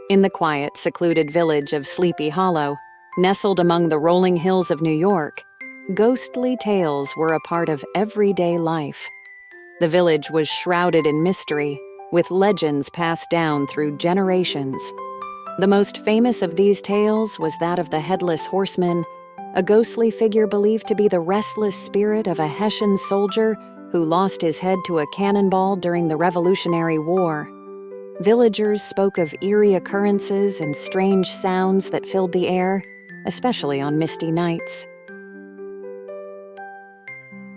In the quiet, secluded village of Sleepy Hollow, nestled among the rolling hills of New York, ghostly tales were a part of everyday life. The village was shrouded in mystery, with legends passed down through generations. The most famous of these tales was that of the Headless Horseman, a ghostly figure believed to be the restless spirit of a Hessian soldier who lost his head to a cannonball during the Revolutionary War. Villagers spoke of eerie occurrences and strange sounds that filled the air, especially on misty nights.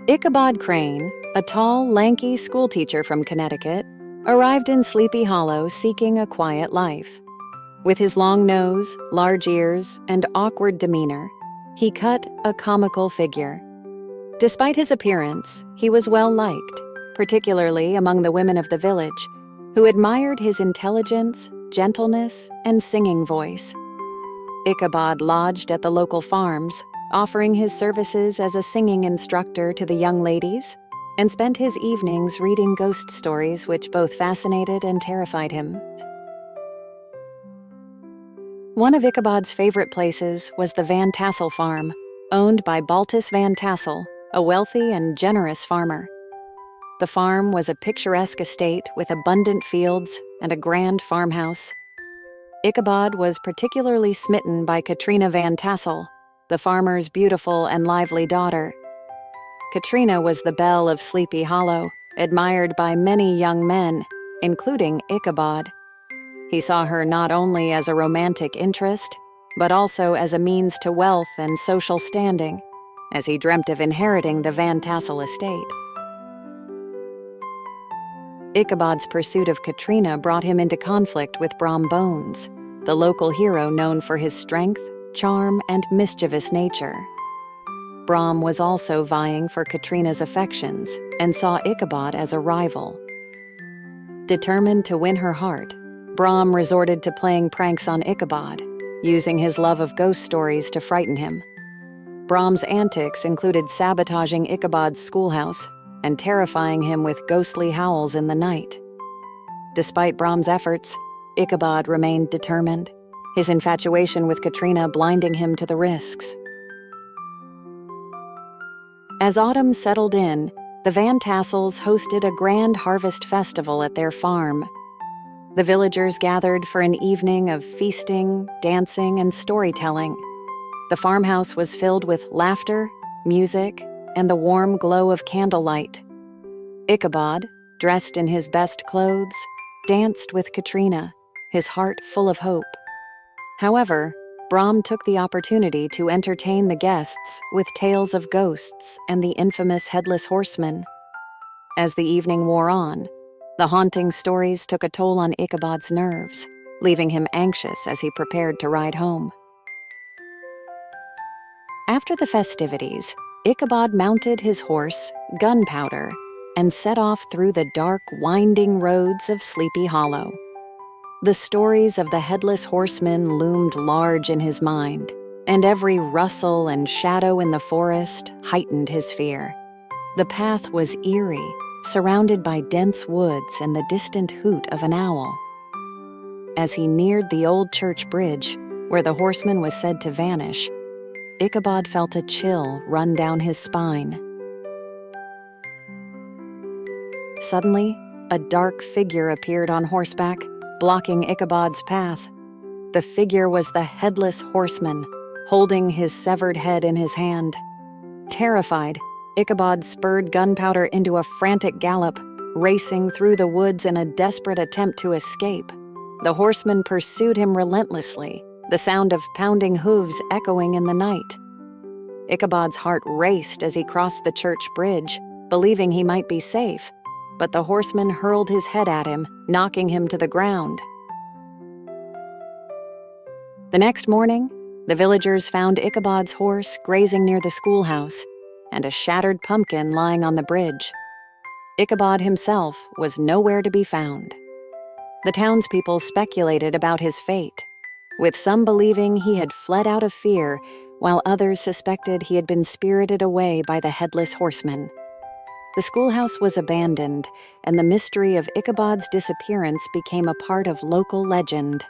Ichabod Crane, a tall, lanky schoolteacher from Connecticut, arrived in Sleepy Hollow seeking a quiet life. With his long nose, large ears, and awkward demeanor, he cut a comical figure. Despite his appearance, he was well-liked, particularly among the women of the village, who admired his intelligence, gentleness, and singing voice. Ichabod lodged at the local farms, offering his services as a singing instructor to the young ladies, and spent his evenings reading ghost stories which both fascinated and terrified him. One of Ichabod's favorite places was the Van Tassel farm, owned by Baltus Van Tassel, a wealthy and generous farmer. The farm was a picturesque estate with abundant fields and a grand farmhouse. Ichabod was particularly smitten by Katrina Van Tassel, the farmer's beautiful and lively daughter. Katrina was the belle of Sleepy Hollow, admired by many young men, including Ichabod. He saw her not only as a romantic interest, but also as a means to wealth and social standing, as he dreamt of inheriting the Van Tassel estate. Ichabod's pursuit of Katrina brought him into conflict with Brom Bones, the local hero known for his strength, charm, and mischievous nature. Brom was also vying for Katrina's affections and saw Ichabod as a rival. Determined to win her heart, Brom resorted to playing pranks on Ichabod, using his love of ghost stories to frighten him. Brom's antics included sabotaging Ichabod's schoolhouse and terrifying him with ghostly howls in the night. Despite Brom's efforts, Ichabod remained determined, his infatuation with Katrina blinding him to the risks. As autumn settled in, the Van Tassels hosted a grand harvest festival at their farm. The villagers gathered for an evening of feasting, dancing, and storytelling. The farmhouse was filled with laughter, music, and the warm glow of candlelight. Ichabod, dressed in his best clothes, danced with Katrina, his heart full of hope. However, Brom took the opportunity to entertain the guests with tales of ghosts and the infamous Headless Horseman. As the evening wore on, the haunting stories took a toll on Ichabod's nerves, leaving him anxious as he prepared to ride home. After the festivities, Ichabod mounted his horse, Gunpowder, and set off through the dark, winding roads of Sleepy Hollow. The stories of the Headless Horseman loomed large in his mind, and every rustle and shadow in the forest heightened his fear. The path was eerie, surrounded by dense woods and the distant hoot of an owl. As he neared the old church bridge, where the horseman was said to vanish, Ichabod felt a chill run down his spine. Suddenly, a dark figure appeared on horseback, blocking Ichabod's path. The figure was the Headless Horseman, holding his severed head in his hand. Terrified, Ichabod spurred Gunpowder into a frantic gallop, racing through the woods in a desperate attempt to escape. The horseman pursued him relentlessly, the sound of pounding hooves echoing in the night. Ichabod's heart raced as he crossed the church bridge, believing he might be safe, but the horseman hurled his head at him, knocking him to the ground. The next morning, the villagers found Ichabod's horse grazing near the schoolhouse and a shattered pumpkin lying on the bridge. Ichabod himself was nowhere to be found. The townspeople speculated about his fate, with some believing he had fled out of fear, while others suspected he had been spirited away by the Headless Horseman. The schoolhouse was abandoned, and the mystery of Ichabod's disappearance became a part of local legend.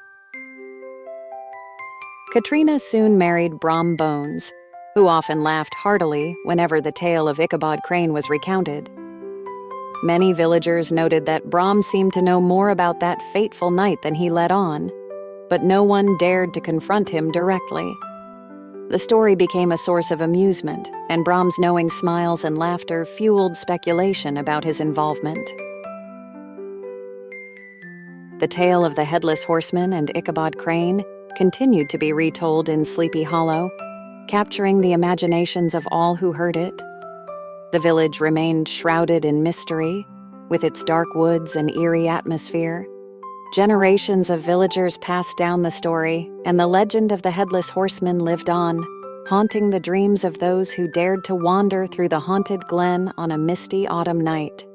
Katrina soon married Brom Bones, who often laughed heartily whenever the tale of Ichabod Crane was recounted. Many villagers noted that Brom seemed to know more about that fateful night than he let on, but no one dared to confront him directly. The story became a source of amusement, and Brom's knowing smiles and laughter fueled speculation about his involvement. The tale of the Headless Horseman and Ichabod Crane continued to be retold in Sleepy Hollow, capturing the imaginations of all who heard it. The village remained shrouded in mystery, with its dark woods and eerie atmosphere. Generations of villagers passed down the story, and the legend of the Headless Horseman lived on, haunting the dreams of those who dared to wander through the haunted glen on a misty autumn night.